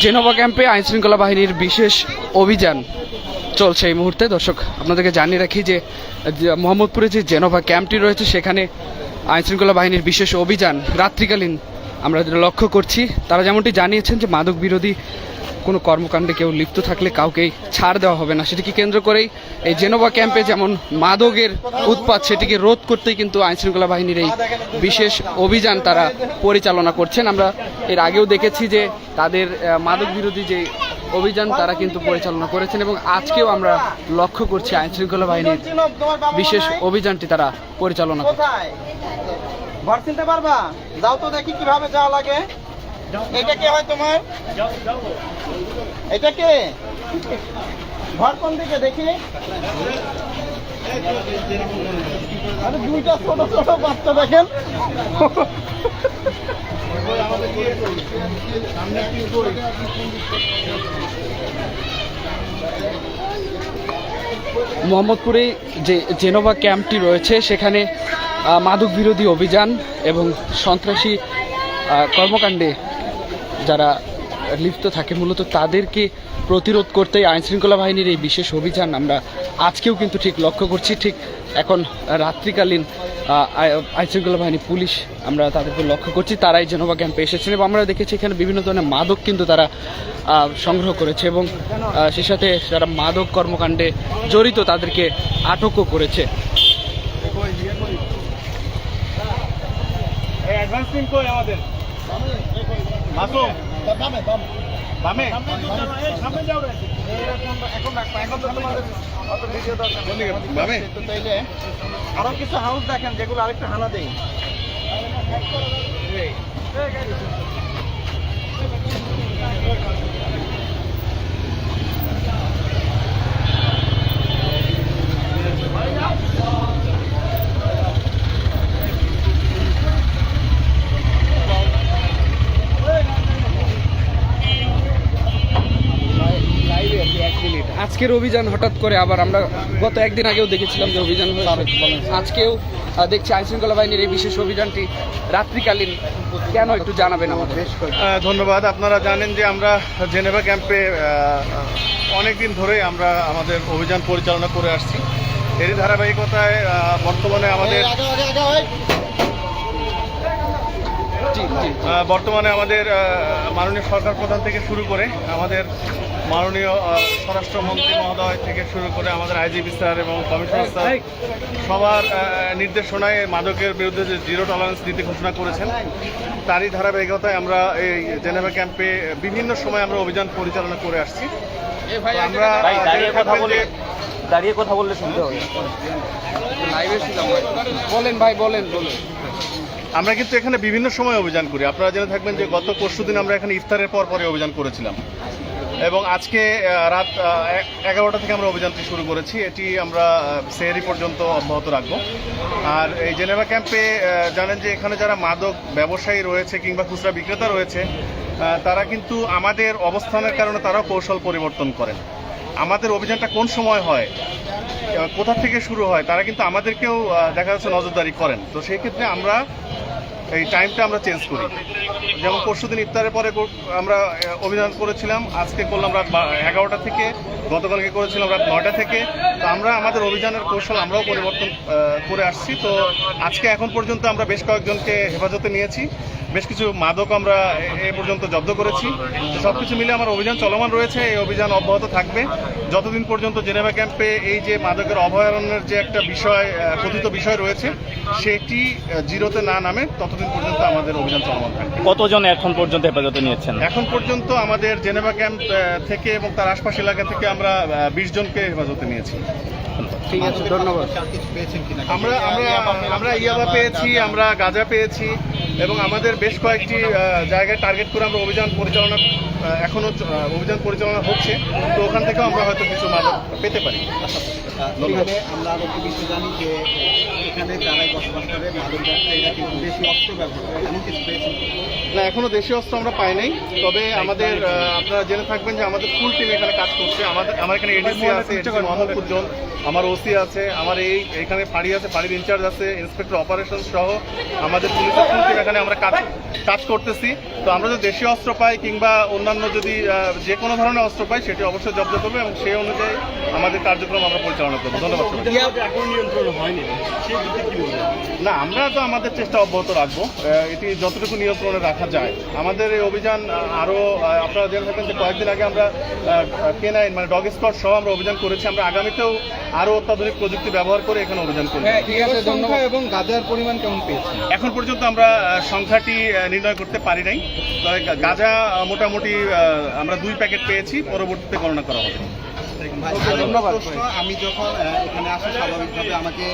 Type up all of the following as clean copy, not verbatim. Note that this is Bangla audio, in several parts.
জেনোভা ক্যাম্পে আইনশৃঙ্খলা বাহিনীর বিশেষ অভিযান চলছে এই মুহূর্তে। দর্শক, আপনাদেরকে জানিয়ে রাখি যে মোহাম্মদপুরে যে জেনোভা ক্যাম্পটি রয়েছে সেখানে আইনশৃঙ্খলা বাহিনীর বিশেষ অভিযান রাত্রিকালীন আমরা লক্ষ্য করছি। তারা যেমনটি জানিয়েছেন যে মাদক বিরোধী কোনো কর্মকাণ্ডে কেউ লিপ্ত থাকলে কাউকেই ছাড় দেওয়া হবে না। সেটিকে কেন্দ্র করেই এই জেনোভা ক্যাম্পে যেমন মাদকের উৎপাত সেটিকে রোধ করতেই কিন্তু আইনশৃঙ্খলা বাহিনীর এই বিশেষ অভিযান তারা পরিচালনা করছেন। আমরা এর আগেও দেখেছি যে তাদের মাদক বিরোধী যে অভিযান তারা কিন্তু পরিচালনা করেছেন এবং আজকেও আমরা লক্ষ্য করছি আইনশৃঙ্খলা বাহিনীর বিশেষ অভিযানটি তারা পরিচালনা করছে। ঘর চিনতে পারবা? যাও তো দেখি কিভাবে যাওয়া লাগে। এটা কে হয় তোমার? এটা কে? ঘর কোন দিকে দেখি? আরে দুইটা ছোট ছোট বাচ্চা দেখেন। মোহাম্মদপুরে যে জেনোভা ক্যাম্পটি রয়েছে সেখানে মাদক বিরোধী অভিযান এবং সন্ত্রাসী কর্মকাণ্ডে যারা লিপ্ত থাকে মূলত তাদেরকে প্রতিরোধ করতেই আইনশৃঙ্খলা বাহিনীর এই বিশেষ অভিযান আমরা আজকেও কিন্তু ঠিক লক্ষ্য করছি। ঠিক এখন রাত্রিকালীন আইনশৃঙ্খলা বাহিনী পুলিশ আমরা তাদেরকে লক্ষ্য করছি, তারাই জেনোভা ক্যাম্পে এসেছেন এবং আমরা দেখেছি এখানে বিভিন্ন ধরনের মাদক কিন্তু তারা সংগ্রহ করেছে এবং সেই সাথে যারা মাদক কর্মকাণ্ডে জড়িত তাদেরকে আটকও করেছে। আরো কিছু হাউস দেখেন যেগুলো আরেকটা হানা দেই। আজকের অভিযান হঠাৎ করে আবার আমরা গত একদিন আগেও দেখেছিলাম যে অভিযান আজকেও দেখছি আইনশৃঙ্খলা বাহিনীর এই বিশেষ অভিযানটি রাত্রিকালীন কেন একটু জানাবেন আমাদের। ধন্যবাদ। আপনারা জানেন যে আমরা জেনেভা ক্যাম্পে অনেকদিন ধরেই আমরা আমাদের অভিযান পরিচালনা করে আসছি। এরই ধারাবাহিকতায় বর্তমানে আমাদের মাননীয় সরকার প্রধান থেকে শুরু করে আমাদের মাননীয় স্বরাষ্ট্রমন্ত্রী মহোদয় থেকে শুরু করে আমাদের আইজিপি স্যার এবং কমিশনার স্যার সবার নির্দেশনায় মাদকের বিরুদ্ধে যে জিরো টলারেন্স নীতি ঘোষণা করেছেন তারই ধারাবাহিকতায় আমরা এই জেনেভা ক্যাম্পে বিভিন্ন সময় আমরা অভিযান পরিচালনা করে আসছি। আমরা দাঁড়িয়ে কথা বললে শুনতে হবে। বলেন ভাই, বলেন। আমরা কিন্তু এখানে বিভিন্ন সময় অভিযান করি। আপনারা জেনে থাকবেন যে গত পরশুদিন আমরা এখানে ইফতারের পরে অভিযান করেছিলাম এবং আজকে রাত 11টা থেকে আমরা অভিযানটি শুরু করেছি। এটি আমরা সেহরি পর্যন্ত অব্যাহত রাখবো। আর এই জেনেভা ক্যাম্পে জানেন যে এখানে যারা মাদক ব্যবসায়ী রয়েছে কিংবা খুচরা বিক্রেতা রয়েছে তারা কিন্তু আমাদের অবস্থানের কারণে তারাও কৌশল পরিবর্তন করেন। আমাদের অভিযানটা কোন সময় হয়, কোথা থেকে শুরু হয়, তারা কিন্তু আমাদেরকেও দেখা যাচ্ছে নজরদারি করেন। তো সেই ক্ষেত্রে আমরা এই টাইমটা আমরা চেঞ্জ করি। যেমন পরশুদিন ইফতারের পরে আমরা অভিযান করেছিলাম, আজকে করলাম রাত 11টা থেকে, গতকালকে করেছিলাম রাত 9টা থেকে। তো আমরা আমাদের অভিযানের কৌশল আমরাও পরিবর্তন করে আসছি। তো আজকে এখন পর্যন্ত আমরা বেশ কয়েকজনকে হেফাজতে নিয়েছি, বেশ কিছু মাদক আমরা এ পর্যন্ত জব্দ করেছি। সব কিছু মিলে আমার অভিযান চলমান রয়েছে। এই অভিযান অব্যাহত থাকবে যতদিন পর্যন্ত জেনেভা ক্যাম্পে এই যে মাদকের অভয়ারণ্যের যে একটা বিষয় কথিত বিষয় রয়েছে সেটি জিরোতে না নামে ততদিন পর্যন্ত আমাদের অভিযান চলমান থাকবে। কতজন এখন পর্যন্ত হেফাজতে নিয়েছেন? এখন পর্যন্ত আমাদের জেনেভা ক্যাম্প থেকে এবং তার আশপাশ এলাকা থেকে আমরা 20 জনকে হেফাজতে নিয়েছি। ঠিক আছে, ধন্যবাদ। আমরা ইয়াবা পেয়েছি, আমরা গাঁজা পেয়েছি এবং আমাদের বেশ কয়েকটি জায়গায় টার্গেট করে আমরা অভিযান পরিচালনা এখনো অভিযান পরিচালনা হচ্ছে। তো ওখান থেকেও আমরা হয়তো কিছু মাদক পেতে পারি। আমরা আরো একটি বিষয় জানি যে এখানে যারাই বসবাস করে মাদক ব্যবসায়ীরা কিন্তু বেশি অস্ত্র ব্যবহার করে, এমন কিছু পেয়েছেন? না, এখনো দেশীয় অস্ত্র আমরা পাই নাই। তবে আমাদের আপনারা জেনে থাকবেন যে আমাদের ফুল টিম এখানে কাজ করছে। আমার এখানে এডিসি আছে, মোহাম্মদপুর জোন আমার ওসি আছে, আমার এইখানে ফাঁড়ি আছে, ফাঁড়ির ইনচার্জ আছে, ইন্সপেক্টর অপারেশন সহ আমাদের পুলিশের ফুল টিম এখানে আমরা কাজ করতেছি। তো আমরা যদি দেশীয় অস্ত্র পাই কিংবা অন্যান্য যদি যে কোনো ধরনের অস্ত্র পাই সেটি অবশ্যই জব্দ করবো এবং সেই অনুযায়ী আমাদের কার্যক্রম আমরা পরিচালনা করবো। ধন্যবাদ না, আমরা তো আমাদের চেষ্টা অব্যাহত রাখবো, এটি যতটুকু নিয়ন্ত্রণে রাখা যায়। আমাদের এই অভিযান আরও আপনারা জেনে থাকেন যে কয়েকদিন আগে আমরা K9 মানে ডগ স্কোয়াড সহ আমরা অভিযান করেছি। আমরা আগামীতেও আরও অত্যাধুনিক প্রযুক্তি ব্যবহার করে এখানে অভিযান করব। সংখ্যা এবং গাঁজার পরিমাণ কেমন পেয়েছি? এখন পর্যন্ত আমরা সংখ্যাটি নির্ণয় করতে পারি নাই, তবে গাঁজা মোটামুটি আমরা 2 প্যাকেট পেয়েছি, পরবর্তীতে গণনা করা হবে। প্রশ্ন, আমি যখন এখানে আসি স্বাভাবিকভাবে আমাকে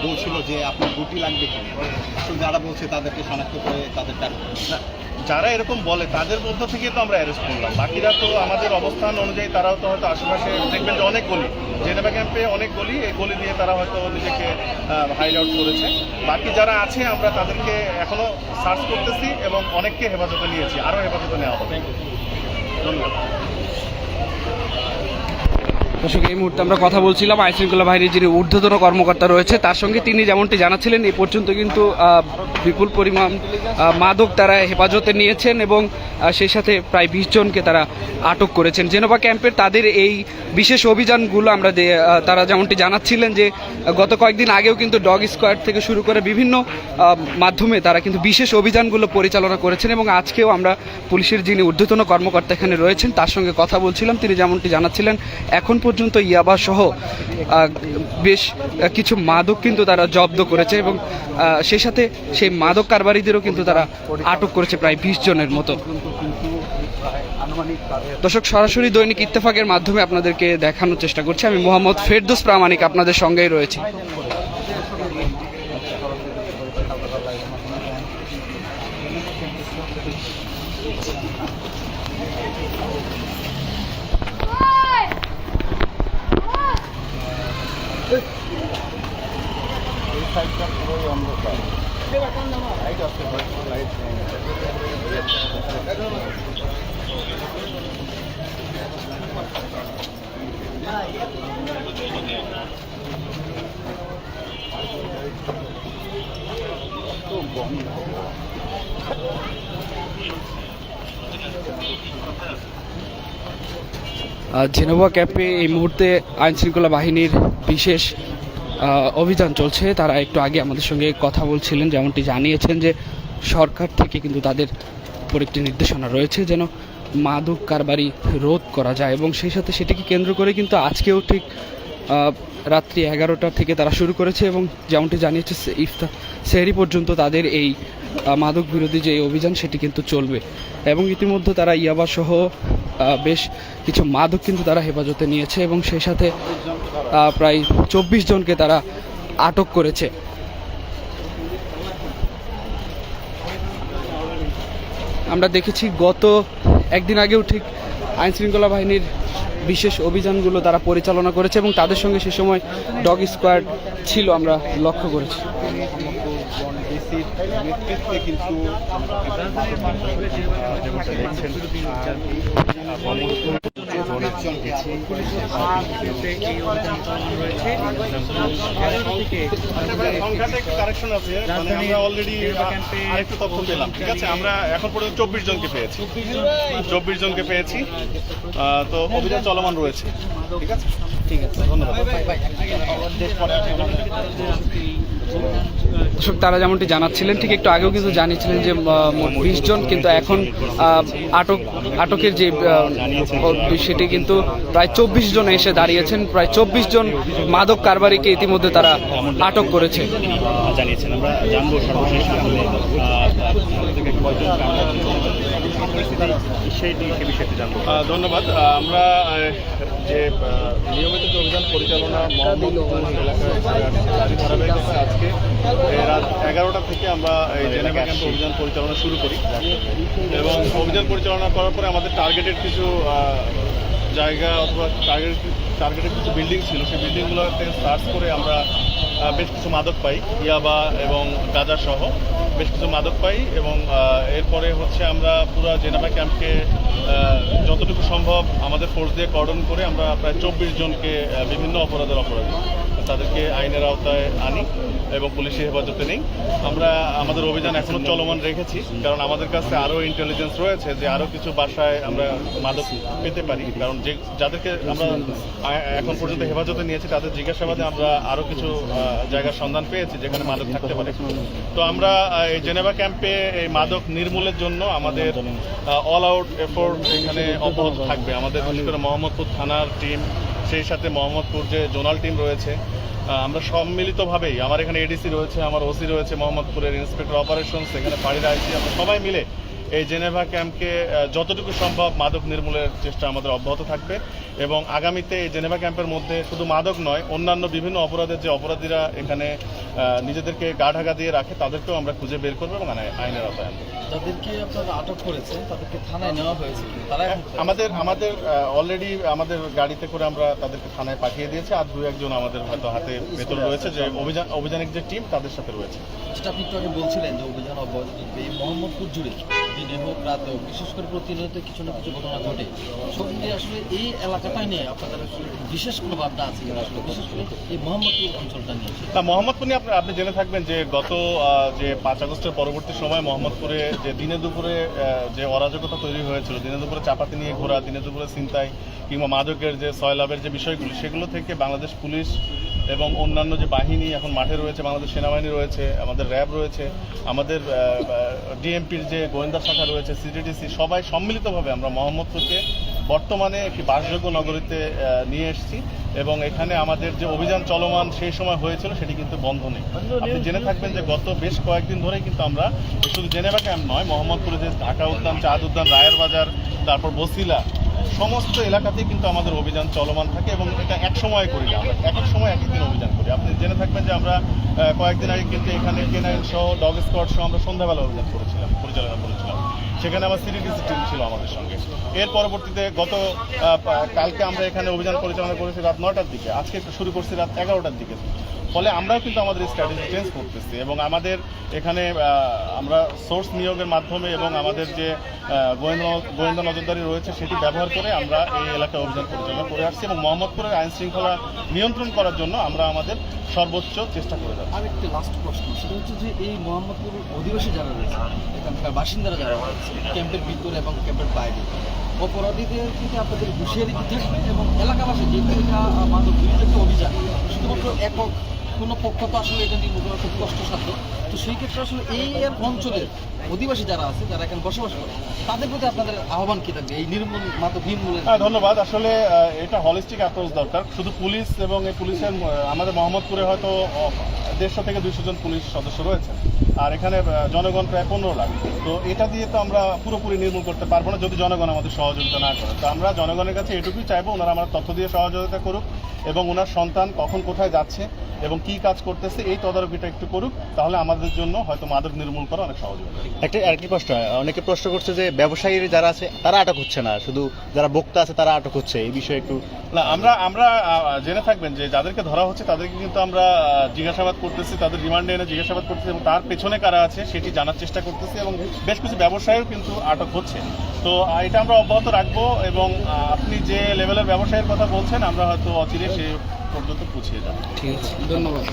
বলছিল যে আপনার গুটি লাগবে কিনা, আসলে যারা বলছে তাদেরকে শনাক্ত করে তাদের যারা এরকম বলে তাদের মধ্য থেকে তো আমরা অ্যারেস্ট করলাম, বাকিরা তো আমাদের অবস্থান অনুযায়ী তারাও তো হয়তো আশেপাশে দেখবেন যে অনেক গলি, জেনেভা ক্যাম্পে অনেক গলি, এই গলি দিয়ে তারা হয়তো নিজেকে হাইড আউট করেছে। বাকি যারা আছে আমরা তাদেরকে এখনো সার্চ করতেছি এবং অনেককে হেফাজতে নিয়েছি, আরও হেফাজতে নেওয়া হবে। ধন্যবাদ। দর্শক, এই মুহূর্তে আমরা কথা বলছিলাম আইনশৃঙ্খলা বাহিনীর যিনি ঊর্ধ্বতন কর্মকর্তা রয়েছে তার সঙ্গে। তিনি যেমনটি জানাচ্ছিলেন এই পর্যন্ত কিন্তু বিপুল পরিমাণ মাদক তারা হেফাজতে নিয়েছেন এবং সেই সাথে প্রায় 20 জনকে তারা আটক করেছেন। জেনেভা ক্যাম্পের তাদের এই বিশেষ অভিযানগুলো আমরা তারা যেমনটি জানাচ্ছিলেন যে গত কয়েকদিন আগেও কিন্তু ডগ স্কোয়াড থেকে শুরু করে বিভিন্ন মাধ্যমে তারা কিন্তু বিশেষ অভিযানগুলো পরিচালনা করেছেন এবং আজকেও আমরা পুলিশের যিনি ঊর্ধ্বতন কর্মকর্তা এখানে রয়েছেন তার সঙ্গে কথা বলছিলাম। তিনি যেমনটি জানাচ্ছিলেন এখন পর্যন্ত ইয়াবা সহ বেশ কিছু মাদক কিন্তু তারা জব্দ করেছে এবং সেই সাথে সেই মাদক কারবারিদেরও কিন্তু তারা আটক করেছে প্রায় 20 জনের মতো। দর্শক, সরাসরি দৈনিক ইত্তেফাকের মাধ্যমে আপনাদেরকে দেখানোর চেষ্টা করছি। আমি মোহাম্মদ ফেরদৌস প্রামাণিক আপনাদের সঙ্গেই রয়েছি। জেনেভা ক্যাম্পে এই মুহূর্তে আইনশৃঙ্খলা বাহিনীর বিশেষ অভিযান চলছে। তারা একটু আগে আমাদের সঙ্গে কথা বলছিলেন, যেমনটি জানিয়েছেন যে সরকার থেকে কিন্তু তাদের উপর একটি নির্দেশনা রয়েছে যেন মাদক কারবারি রোধ করা যায় এবং সেই সাথে সেটিকে কেন্দ্র করে কিন্তু আজকেও ঠিক রাত্রি 11টা থেকে তারা শুরু করেছে এবং যেমনটি জানিয়েছে সেহরি পর্যন্ত তাদের এই মাদক বিরোধী যে অভিযান সেটি কিন্তু চলবে এবং ইতিমধ্যে তারা ইয়াবা সহ বেশ কিছু মাদক কিন্তু তারা হেফাজতে নিয়েছে এবং সেই সাথে প্রায় 24 জনকে তারা আটক করেছে। আমরা দেখেছি গত একদিন আগেও ঠিক আইনশৃঙ্খলা বাহিনীর বিশেষ অভিযানগুলো তারা পরিচালনা করেছে এবং তাদের সঙ্গে সে সময় ডগ স্কোয়াড ছিল, আমরা লক্ষ্য করেছি। নেতৃত্বে কিন্তু কারেকশন আছে, মানে আমরা অলরেডি আরেকটু তথ্য পেলাম। ঠিক আছে, আমরা এখন পর্যন্ত 24 জনকে পেয়েছি, 24 জনকে পেয়েছি। তো অভিযান চলমান রয়েছে। ঠিক আছে, ঠিক আছে, ধন্যবাদ। তারা যেমনটি জানাচ্ছিলেন ঠিক একটু আগেও কিন্তু জানিয়েছিলেন যে 20 জন কিন্তু এখন আটকের যে সেটি কিন্তু প্রায় 24 জন এসে দাঁড়িয়েছেন। প্রায় 24 জন মাদক কারবারিকে ইতিমধ্যে তারা আটক করেছে। জানিয়েছেন আমরা জানবো সর্বশেষ ধন্যবাদ। আমরা যে নিয়মিত যে অভিযান পরিচালনা আজকে রাত 11টা থেকে আমরা এই জেনেভা ক্যাম্পে অভিযান পরিচালনা শুরু করি এবং অভিযান পরিচালনা করার পরে আমাদের টার্গেটেড কিছু জায়গা অথবা টার্গেটেড কিছু বিল্ডিং ছিল, সেই বিল্ডিংগুলোতে সার্চ করে আমরা বেশ কিছু মাদক পাই, ইয়াবা এবং গাঁজা সহ বেশ কিছু মাদক পাই এবং এরপরে হচ্ছে আমরা পুরো জেনেভা ক্যাম্পকে যতটুকু সম্ভব আমাদের ফোর্স দিয়ে কর্ডন করে আমরা প্রায় 24 জনকে বিভিন্ন অপরাধী তাদেরকে আইনের আওতায় আনি এবং পুলিশি হেফাজতে নেই। আমরা আমাদের অভিযান এখনো চলমান রেখেছি, কারণ আমাদের কাছে আরও ইন্টেলিজেন্স রয়েছে যে আরও কিছু বাসায় আমরা মাদক পেতে পারি, কারণ যাদেরকে আমরা এখন পর্যন্ত হেফাজতে নিয়েছি তাদের জিজ্ঞাসাবাদে আমরা আরও কিছু জায়গার সন্ধান পেয়েছি যেখানে মাদক থাকতে পারে। তো আমরা এই জেনেভা ক্যাম্পে এই মাদক নির্মূলের জন্য আমাদের অল আউট এফোর্ট এখানে অব্যাহত থাকবে। আমাদের বিশেষ করে মোহাম্মদপুর থানার টিম, সেই সাথে মোহাম্মদপুর যে জোনাল টিম রয়েছে, আমরা সম্মিলিতভাবেই, আমার এখানে এডিসি রয়েছে, আমার ওসি রয়েছে, মোহাম্মদপুরের ইন্সপেক্টর অপারেশনস, এখানে পাড়ির আইসি, আমরা সবাই মিলে এই জেনেভা ক্যাম্পকে যতটুকু সম্ভব মাদক নির্মূলের চেষ্টা আমাদের অব্যাহত থাকবে। এবং আগামীতে এই জেনেভা ক্যাম্পের মধ্যে শুধু মাদক নয়, অন্যান্য বিভিন্ন অপরাধের যে অপরাধীরা এখানে নিজেদেরকে গা ঢাকা দিয়ে রাখে তাদেরকেও আমরা খুঁজে বের করবো এবং আইনের আওতায় আনবো। যাদেরকে আপনারা আটক করেছেন তাদেরকে থানায় নেওয়া হয়েছে, আমাদের অলরেডি আমাদের গাড়িতে করে আমরা তাদেরকে থানায় পাঠিয়ে দিয়েছি, আর 2-1 জন আমাদের হয়তো হাতে ভেতর রয়েছে, যে অভিযানিক যে টিম তাদের সাথে রয়েছে। যেটা আপনি একটু আগে বলছিলেন যে অভিযান অব্যাহত থাকবে, এই মোহাম্মদপুর জুড়ে দিনে হোক রাতে হোক, বিশেষ করে প্রতিনিয়ত কিছু না কিছু ঘটনা ঘটে, সব মিলিয়ে আসলে এই এলাকাটাই নিয়ে আপনাদের আসলে বিশেষ কোনো ভাবনা আছে কিনা, আসলে বিশেষ করে এই মোহাম্মদপুর অঞ্চলটা নিয়ে? না, মোহাম্মদপুর নিয়ে আপনি জেনে থাকবেন যে গত যে 5 আগস্টের পরবর্তী সময় মোহাম্মদপুরে যে দিনে দুপুরে যে অরাজকতা তৈরি হয়েছিল, দিনে দুপুরে চাপাতি নিয়ে ঘোরা, দিনে দুপুরে ছিনতাই কিংবা মাদকের যে সয়লাভের যে বিষয়গুলি, সেগুলো থেকে বাংলাদেশ পুলিশ এবং অন্যান্য যে বাহিনী এখন মাঠে রয়েছে, বাংলাদেশ সেনাবাহিনী রয়েছে, আমাদের র্যাব রয়েছে, আমাদের ডিএমপির যে গোয়েন্দা শাখা রয়েছে, সিটিডিসি, সবাই সম্মিলিতভাবে আমরা মোহাম্মদপুরকে বর্তমানে একটি বাসযোগ্য নগরীতে নিয়ে এসেছি। এবং এখানে আমাদের যে অভিযান চলমান সেই সময় হয়েছিল সেটি কিন্তু বন্ধ নেই। আপনি জেনে থাকবেন যে গত বেশ কয়েকদিন ধরেই কিন্তু আমরা শুধু জেনেভা ক্যাম্প নয়, মোহাম্মদপুরে যে ঢাকা উদ্যান, চাঁদ উদ্যান, রায়ের বাজার, তারপর বসিলা, সমস্ত এলাকাতেই কিন্তু আমাদের অভিযান চলমান থাকে এবং এটা এক সময় করি না, আমরা এক এক সময় এক এক দিন অভিযান করি। আপনি জেনে থাকবেন যে আমরা কয়েকদিন আগে কিন্তু এখানে কেনাইন সহ, ডগ স্কোয়াড সহ আমরা সন্ধ্যাবেলা অভিযান পরিচালনা করেছিলাম। সেখানে আমার সিটিডিসি টিম ছিল আমাদের সঙ্গে। এর পরবর্তীতে কালকে আমরা এখানে অভিযান পরিচালনা করেছি রাত 9টার দিকে, আজকে শুরু করছি রাত 11টার দিকে। ফলে আমরাও কিন্তু আমাদের স্ট্র্যাটেজি চেঞ্জ করতেছি এবং আমাদের এখানে আমরা সোর্স নিয়োগের মাধ্যমে এবং আমাদের যে গোয়েন্দা নজরদারি রয়েছে সেটি ব্যবহার করে আমরা এই এলাকায় অভিযান পরিচালনা করে আসছি এবং মোহাম্মদপুরের আইন শৃঙ্খলা নিয়ন্ত্রণ করার জন্য আমরা আমাদের সর্বোচ্চ চেষ্টা করে যাচ্ছি। আরেকটি লাস্ট প্রশ্ন, সেটা হচ্ছে যে এই মোহাম্মদপুর অধিবাসী যারা রয়েছে, এখানকার বাসিন্দারা যারা রয়েছে ক্যাম্পের ভিতরে এবং ক্যাম্পের বাইরে, অপরাধীদের থেকে আপনাদের হুঁশিয়ারি দিতে হবে এবং এলাকাবাসী যেহেতু এটা মাদক বিরোধী একটা অভিযান, শুধুমাত্র একক কোনো পক্ষ তো আসলে এটা নির্মূল করা খুব কষ্টসাধ্য। তো সেই ক্ষেত্রে আসলে এই অঞ্চলের অধিবাসী যারা আছে, যারা এখানে বসবাস করে, তাদের প্রতি আপনাদের আহ্বান কি থাকবে এই মাদক নির্মূলের? ধন্যবাদ। আসলে এটা হলিস্টিক অ্যাপ্রোচ দরকার। শুধু পুলিশ এবং এই পুলিশের আমাদের মোহাম্মদপুরে হয়তো 150 থেকে 200 জন পুলিশ সদস্য রয়েছে, আর এখানে জনগণ প্রায় 15 লাখ। তো এটা দিয়ে তো আমরা পুরোপুরি নির্মূল করতে পারবো না যদি জনগণ আমাদের সহযোগিতা না করে। তো আমরা জনগণের কাছে এটুকুই চাইবো, ওনারা আমার তথ্য দিয়ে সহযোগিতা করুক এবং ওনার সন্তান কখন কোথায় যাচ্ছে এবং কি কাজ করতেছে এই তদারকিটা একটু করুক, তাহলে আমাদের জন্য হয়তো মাদক নির্মূল করা অনেক সহজ হবে। একটা আরেকটি প্রশ্ন, অনেকে প্রশ্ন করছে যে ব্যবসায়ী যারা আছে তারা আটক হচ্ছে না, শুধু যারা ভোক্তা আছে তারা আটক হচ্ছে, এই বিষয়ে একটু? না, আমরা জেনে থাকবেন যে যাদেরকে ধরা হচ্ছে তাদেরকে কিন্তু আমরা জিজ্ঞাসাবাদ করতেছি, তাদের রিমান্ডে এনে জিজ্ঞাসাবাদ করতেছি এবং তার পেছনে কারা আছে সেটি জানার চেষ্টা করতেছি এবং বেশ কিছু ব্যবসায়ীও কিন্তু আটক হচ্ছে। তো এটা আমরা অব্যাহত রাখবো এবং আপনি যে লেভেলের ব্যবসায়ীর কথা বলছেন আমরা হয়তো অচিরে সে পর্যন্ত পৌঁছিয়ে যাবো। ঠিক আছে, ধন্যবাদ।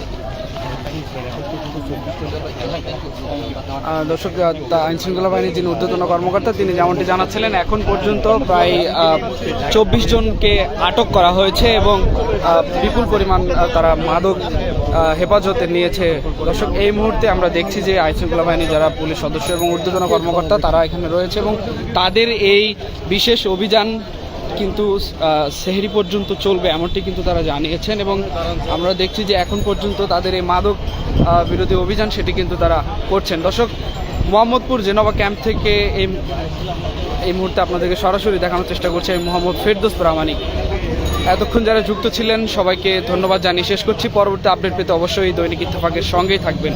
দর্শক, আইন শৃঙ্খলা বাহিনীর যিনি ঊর্ধ্বতন কর্মকর্তা তিনি যেমনটি জানাচ্ছিলেন, এখন পর্যন্ত প্রায় 24 জনকে আটক করা হয়েছে এবং বিপুল পরিমাণ তারা মাদক হেফাজতে নিয়েছে। দর্শক, এই মুহূর্তে আমরা দেখছি যে আইন শৃঙ্খলা বাহিনীর যারা পুলিশ সদস্য এবং ঊর্ধ্বতন কর্মকর্তা তারা এখানে রয়েছে এবং তাদের এই বিশেষ অভিযান কিন্তু সেহরি পর্যন্ত চলবে এমনটি কিন্তু তারা জানিয়েছেন এবং আমরা দেখছি যে এখন পর্যন্ত তাদের এই মাদক বিরোধী অভিযান সেটি কিন্তু তারা করছেন। দর্শক, মোহাম্মদপুর জেনেভা ক্যাম্প থেকে এই মুহূর্তে আপনাদেরকে সরাসরি দেখানোর চেষ্টা করছে মোহাম্মদ ফেরদৌস প্রামাণিক। এতক্ষণ যারা যুক্ত ছিলেন সবাইকে ধন্যবাদ জানিয়ে শেষ করছি। পরবর্তী আপডেট পেতে অবশ্যই দৈনিক ইত্তেফাকের সঙ্গেই থাকবেন।